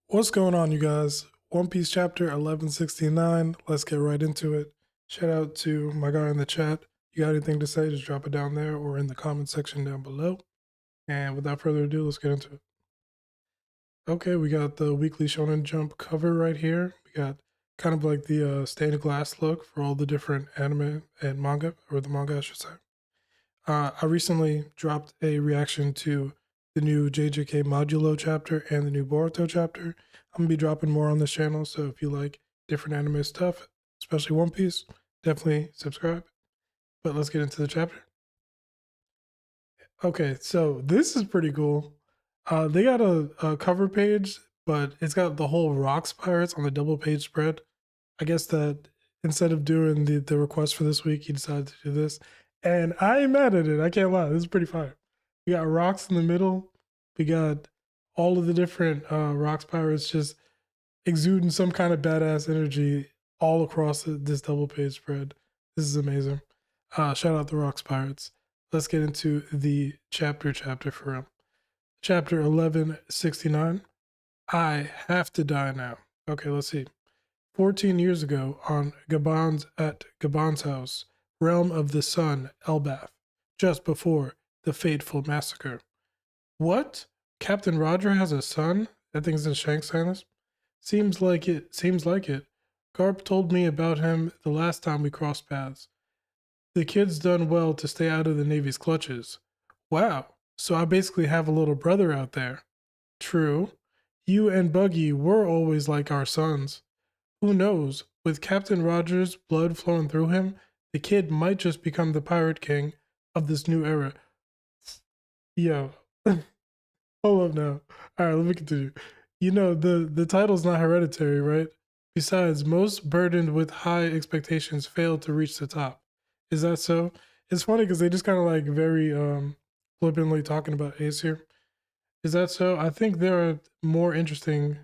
What's going on, you guys? One Piece chapter 1169. Let's get right into it. Shout out to my guy in the chat. You got anything to say, just drop it down there or in the comment section down below. And without further ado, let's get into it. Okay, we got the weekly Shonen Jump cover right here. We got kind of like the stained glass look for all the different anime and manga, or the manga, I should say. I recently dropped a reaction to the new JJK Modulo chapter and the new Boruto chapter. I'm gonna be dropping more on this channel, so if you like different anime stuff, especially One Piece, definitely subscribe. But let's get into the chapter. Okay, so this is pretty cool. They got a cover page, but it's got the whole Rocks Pirates on the double page spread. I guess that instead of doing the request for this week, he decided to do this. And I ain't mad at it. I can't lie. This is pretty fire. We got rocks in the middle. We got all of the different rocks pirates just exuding some kind of badass energy all across this double page spread. This is amazing. Shout out the rocks pirates. Let's get into the chapter for real. Chapter 1169. I have to die now. Okay, let's see. 14 years ago, on Gabon's house, realm of the sun, Elbath, just before the fateful massacre. What? Captain Roger has a son? I think it's in Shanks saying this. Seems like it. Garp told me about him the last time we crossed paths. The kid's done well to stay out of the Navy's clutches. Wow, so I basically have a little brother out there. True. You and Buggy were always like our sons. Who knows? With Captain Rogers' blood flowing through him, the kid might just become the pirate king of this new era. Yo, hold up now. All right, let me continue. You know, the title's not hereditary, right? Besides, most burdened with high expectations fail to reach the top. Is that so? It's funny because they just kind of like very flippantly talking about Ace here. Is that so? I think there are more interesting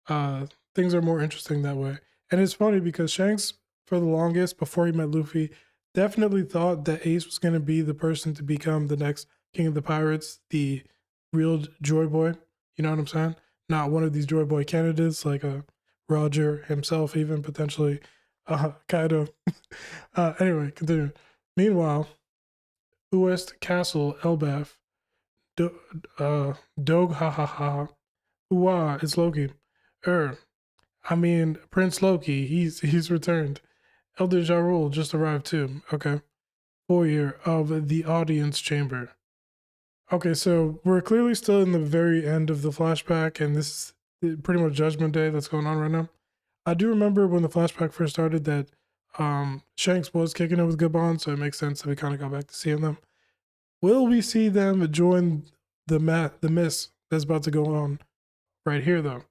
uh things are more interesting that way. And it's funny because Shanks, for the longest, before he met Luffy, definitely thought that Ace was going to be the person to become the next king of the pirates, the real Joy Boy. You know what I'm saying? Not one of these Joy Boy candidates like Roger himself, even potentially Kaido. Anyway, continue. Meanwhile, Uest Castle, Elbaf, Dog ha ha ha, Uwa, it's Loki. I mean, Prince Loki, he's returned. Elder Jarul just arrived too. Okay. Foyer of the audience chamber. Okay, so we're clearly still in the very end of the flashback, and this is pretty much Judgment Day that's going on right now. I do remember when the flashback first started that Shanks was kicking it with Gabon, so it makes sense that we kind of got back to seeing them. Will we see them join the mess that's about to go on right here, though?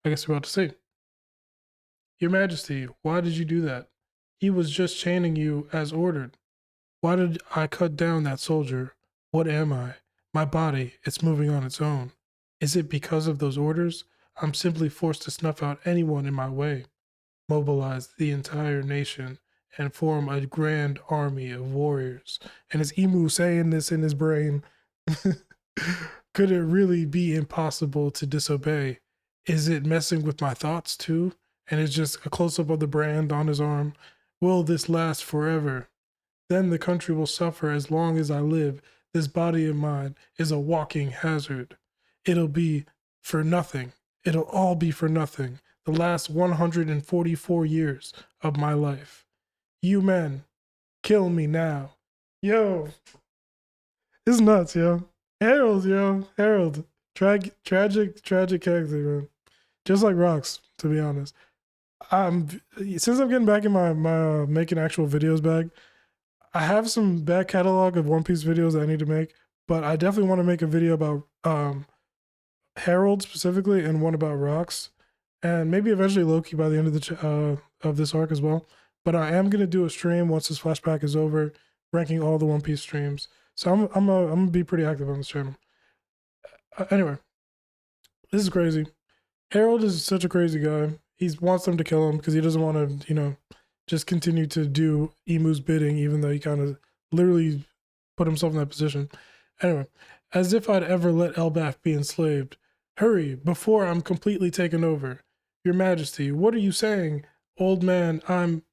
I guess we're about to see. Your Majesty, why did you do that? He was just chaining you as ordered. Why did I cut down that soldier? What am I? My body, it's moving on its own. Is it because of those orders? I'm simply forced to snuff out anyone in my way, mobilize the entire nation, and form a grand army of warriors. And it's Emu saying this in his brain. Could it really be impossible to disobey? Is it messing with my thoughts too? And it's just a close up of the brand on his arm. Will this last forever? Then the country will suffer as long as I live. This body of mine is a walking hazard. It'll be for nothing. It'll all be for nothing. The last 144 years of my life. You men, kill me now. Yo, it's nuts, yo. Harold. Tragic character, man. Just like Rocks, to be honest. Since I'm getting back in my making actual videos bag, I have some back catalog of One Piece videos that I need to make, but I definitely want to make a video about Harold specifically and one about Rocks, and maybe eventually Loki by the end of the of this arc as well. But I am gonna do a stream once this flashback is over, ranking all the One Piece streams. So I'm gonna be pretty active on this channel. Anyway, this is crazy. Harold is such a crazy guy. He wants them to kill him because he doesn't want to, just continue to do Emu's bidding, even though he kind of literally put himself in that position. Anyway, as if I'd ever let Elbaf be enslaved. Hurry, before I'm completely taken over. Your Majesty, what are you saying? Old man, I'm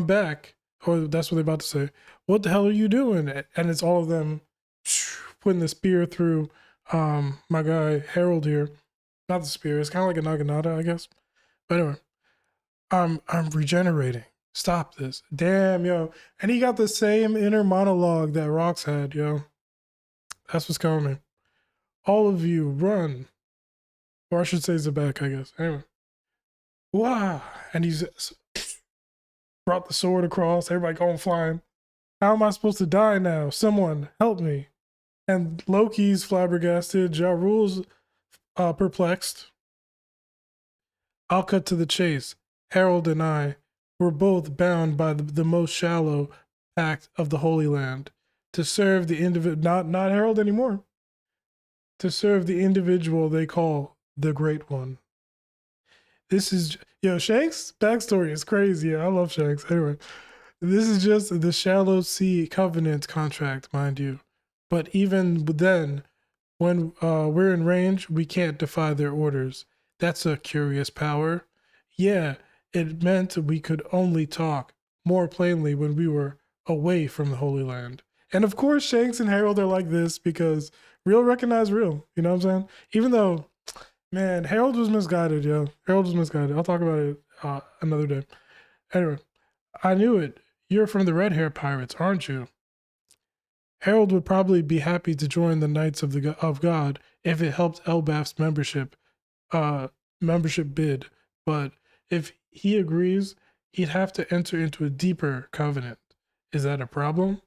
back. Or that's what they're about to say. What the hell are you doing? And it's all of them putting the spear through my guy Harold here. Not the spear, it's kind of like a naginata, I guess. But anyway, I'm regenerating. Stop this. Damn, yo. And he got the same inner monologue that Rox had, yo. That's what's coming. All of you, run. Or I should say Zabak, I guess. Anyway. Wow. And he's brought the sword across, everybody going flying. How am I supposed to die now? Someone help me. And Loki's flabbergasted, Ja Rule's perplexed. I'll cut to the chase. Harold and I were both bound by the most shallow pact of the Holy Land to serve the individual, not Harold anymore, to serve the individual they call the Great One. This is, yo, Shanks' backstory is crazy. I love Shanks. Anyway, this is just the shallow sea covenant contract, mind you. But even then, when we're in range, we can't defy their orders. That's a curious power. Yeah, it meant we could only talk more plainly when we were away from the Holy Land. And of course, Shanks and Harold are like this because real recognize real. You know what I'm saying? Even though, man, Harold was misguided, yo. Harold was misguided. I'll talk about it another day. Anyway, I knew it. You're from the Red Hair Pirates, aren't you? Harold would probably be happy to join the Knights of God if it helped Elbaf's membership bid, but if he agrees, he'd have to enter into a deeper covenant. Is that a problem?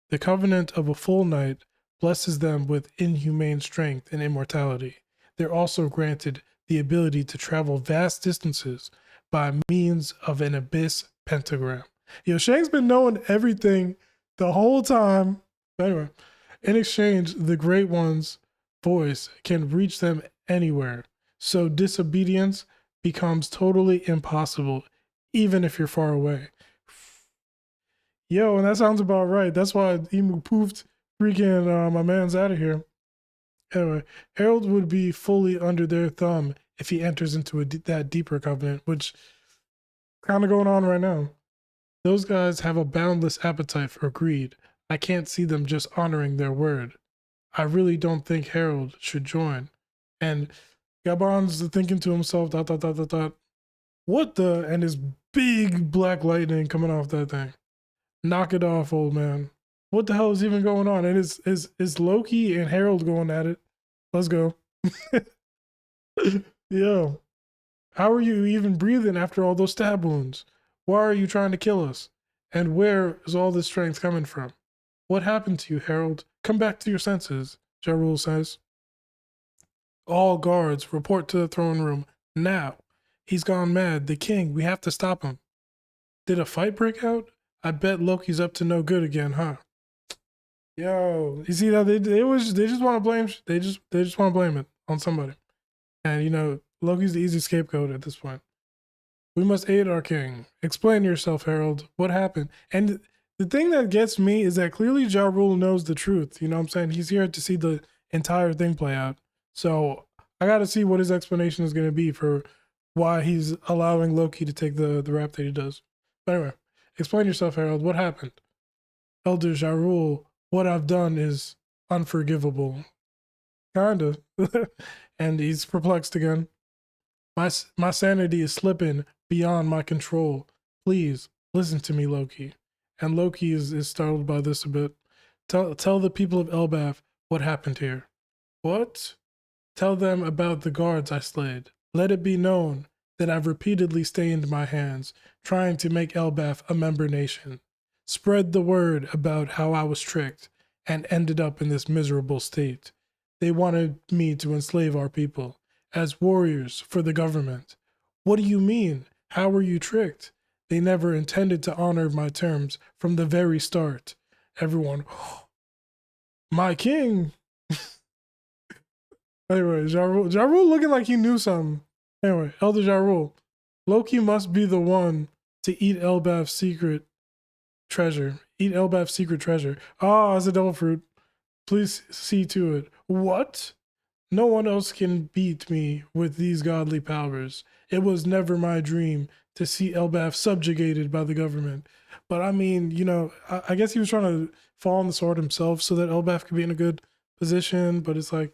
The covenant of a full knight blesses them with inhumane strength and immortality. They're also granted the ability to travel vast distances by means of an abyss pentagram. Yo, Shank's been knowing everything the whole time. Anyway, in exchange, the Great One's voice can reach them anywhere. So disobedience becomes totally impossible, even if you're far away. Yo, and that sounds about right. That's why Emu poofed freaking my man's out of here. Anyway, Harold would be fully under their thumb if he enters into that deeper covenant, which kind of going on right now. Those guys have a boundless appetite for greed. I can't see them just honoring their word. I really don't think Harold should join. And Gabon's thinking to himself, what the? And his big black lightning coming off that thing. Knock it off, old man. What the hell is even going on? And is Loki and Harold going at it? Let's go. Yo, how are you even breathing after all those stab wounds? Why are you trying to kill us? And where is all this strength coming from? What happened to you, Harold? Come back to your senses, Ja Rule says. All guards, report to the throne room, now. He's gone mad, the king, we have to stop him. Did a fight break out? I bet Loki's up to no good again, huh? Yo, you see that they just want to blame they just want to blame it on somebody. And you know, Loki's the easy scapegoat at this point. We must aid our king. Explain yourself, Harold. What happened? And the thing that gets me is that clearly Ja Rule knows the truth. You know what I'm saying? He's here to see the entire thing play out. So I got to see what his explanation is going to be for why he's allowing Loki to take the rap that he does. But anyway, explain yourself, Harold. What happened? Elder Ja Rule, what I've done is unforgivable. Kinda. And he's perplexed again. My sanity is slipping beyond my control. Please, listen to me, Loki. And Loki is startled by this a bit. Tell the people of Elbaf what happened here. What? Tell them about the guards I slayed. Let it be known that I've repeatedly stained my hands, trying to make Elbaf a member nation. Spread the word about how I was tricked and ended up in this miserable state. They wanted me to enslave our people as warriors for the government. What do you mean? How were you tricked? They never intended to honor my terms from the very start. Everyone, my king. Anyway, Ja Rule looking like he knew something. Anyway, Elder Ja Rule, Loki must be the one to eat Elbaf's secret treasure. Eat Elbaf's secret treasure. Ah, it's a devil fruit. Please see to it. What? No one else can beat me with these godly powers. It was never my dream to see Elbaf subjugated by the government. But I mean, I guess he was trying to fall on the sword himself so that Elbaf could be in a good position. But it's like,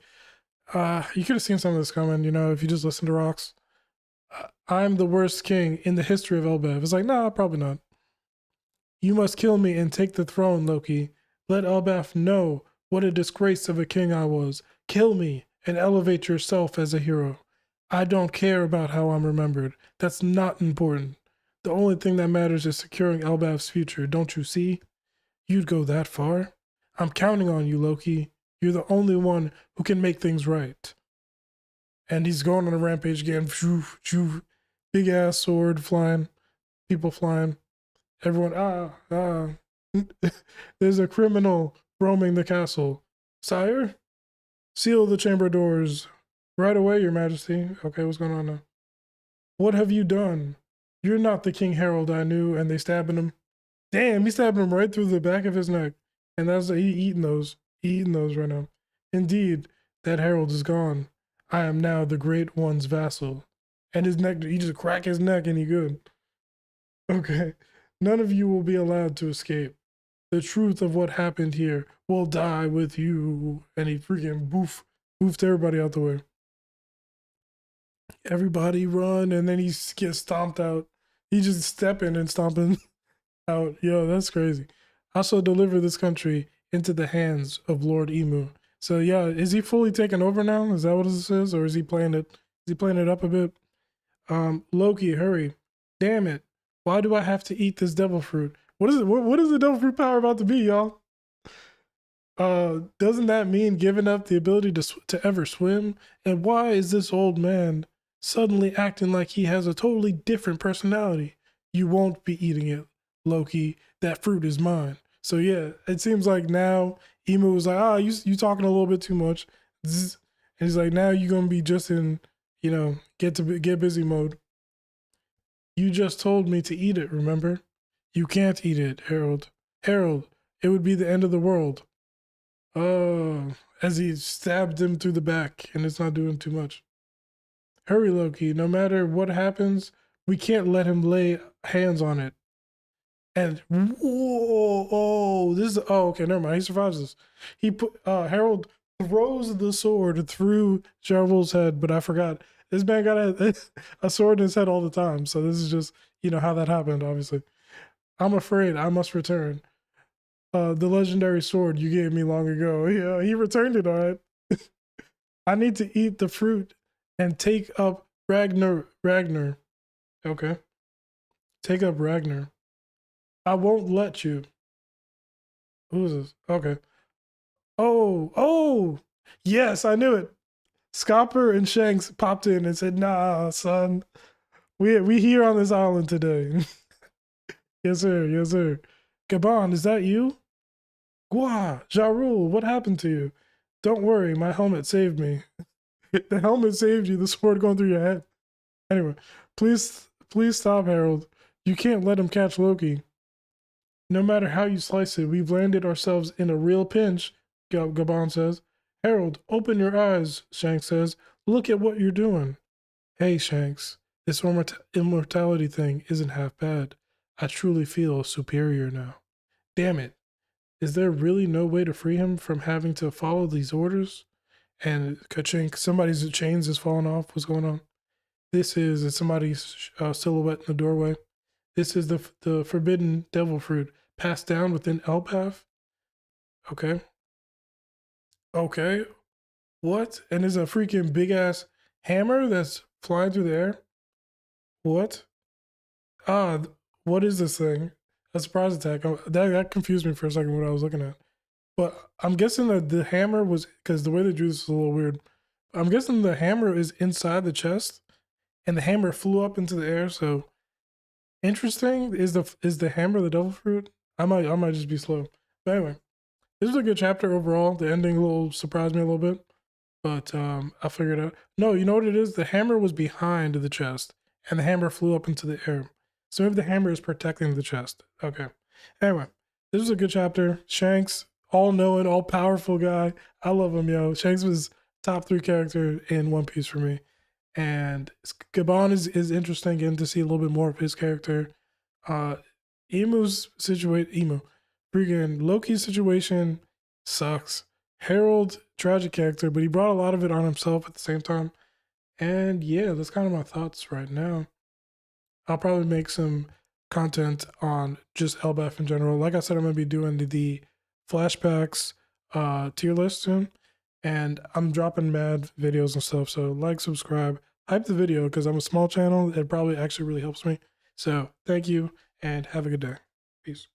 you could have seen some of this coming, if you just listen to Rocks. I'm the worst king in the history of Elbaf. It's like, nah, probably not. You must kill me and take the throne, Loki. Let Elbaf know what a disgrace of a king I was. Kill me and elevate yourself as a hero. I don't care about how I'm remembered. That's not important. The only thing that matters is securing Elbaf's future. Don't you see? You'd go that far? I'm counting on you, Loki. You're the only one who can make things right. And he's going on a rampage again. Big ass sword flying, people flying. Everyone, there's a criminal roaming the castle. Sire, seal the chamber doors. Right away, your majesty. Okay, what's going on now? What have you done? You're not the King Harold I knew, and they stabbing him. Damn, he's stabbing him right through the back of his neck. And he eating those. He eating those right now. Indeed, that Harold is gone. I am now the Great One's vassal. And his neck, he just crack his neck and he good. Okay. None of you will be allowed to escape. The truth of what happened here will die with you. And he freaking boofed everybody out the way. Everybody run, and then he gets stomped out. He just stepping and stomping out. Yo, that's crazy. I shall deliver this country into the hands of Lord Emu. So yeah, is he fully taken over now? Is that what this is? Or is he playing it? Is he playing it up a bit? Loki, hurry. Damn it. Why do I have to eat this devil fruit? What is it? What is the devil fruit power about to be, y'all? Doesn't that mean giving up the ability to ever swim? And why is this old man suddenly acting like he has a totally different personality? You won't be eating it, Loki. That fruit is mine. So yeah, it seems like now Emu was like, you talking a little bit too much. And he's like, now you're gonna be just in, get busy mode. You just told me to eat it, remember? You can't eat it, Harold. Harold, it would be the end of the world. Oh, as he stabbed him through the back, and it's not doing too much. Hurry, Loki. No matter what happens, we can't let him lay hands on it. And okay, never mind. He survives this. Harold throws the sword through Jarvel's head, but I forgot. This man got a sword in his head all the time. So this is just, how that happened, obviously. I'm afraid I must return. The legendary sword you gave me long ago. Yeah, he returned it, all right. I need to eat the fruit and take up Ragnar. Okay. Take up Ragnar. I won't let you. Who's this? Okay. Oh. Yes, I knew it. Scopper and Shanks popped in and said, nah, son. We here on this island today. Yes, sir. Gabon, is that you? Gua, Jarul, what happened to you? Don't worry, my helmet saved me. The helmet saved you, the sword going through your head. Anyway, please stop, Harold. You can't let him catch Loki. No matter how you slice it, we've landed ourselves in a real pinch, Gabon says. Harold, open your eyes, Shanks says. Look at what you're doing. Hey, Shanks, this immortality thing isn't half bad. I truly feel superior now. Damn it. Is there really no way to free him from having to follow these orders? And ka-chink, somebody's chains is falling off. What's going on? It's somebody's silhouette in the doorway. This is the forbidden devil fruit passed down within Elbaf. Okay. What? And there's a freaking big ass hammer that's flying through the air. What? What is this thing? A surprise attack. That confused me for a second what I was looking at. But I'm guessing that the hammer was, because the way they drew this is a little weird. I'm guessing the hammer is inside the chest, and the hammer flew up into the air. So interesting. Is the hammer the devil fruit? I might just be slow. But anyway, this was a good chapter overall. The ending a little surprised me a little bit, but I figured out. No, you know what it is? The hammer was behind the chest, and the hammer flew up into the air. So maybe the hammer is protecting the chest. Okay. Anyway, this was a good chapter. Shanks, all-knowing, all-powerful guy. I love him, yo. Shanks was top 3 character in One Piece for me. And Gabon is interesting getting to see a little bit more of his character. Uh, freaking Loki's situation sucks. Harold, tragic character, but he brought a lot of it on himself at the same time. And yeah, that's kind of my thoughts right now. I'll probably make some content on just LBF in general. Like I said, I'm gonna be doing the flashbacks tier list soon, and I'm dropping mad videos and stuff. So like, subscribe, hype the video because I'm a small channel. It probably actually really helps me. So thank you and have a good day. Peace.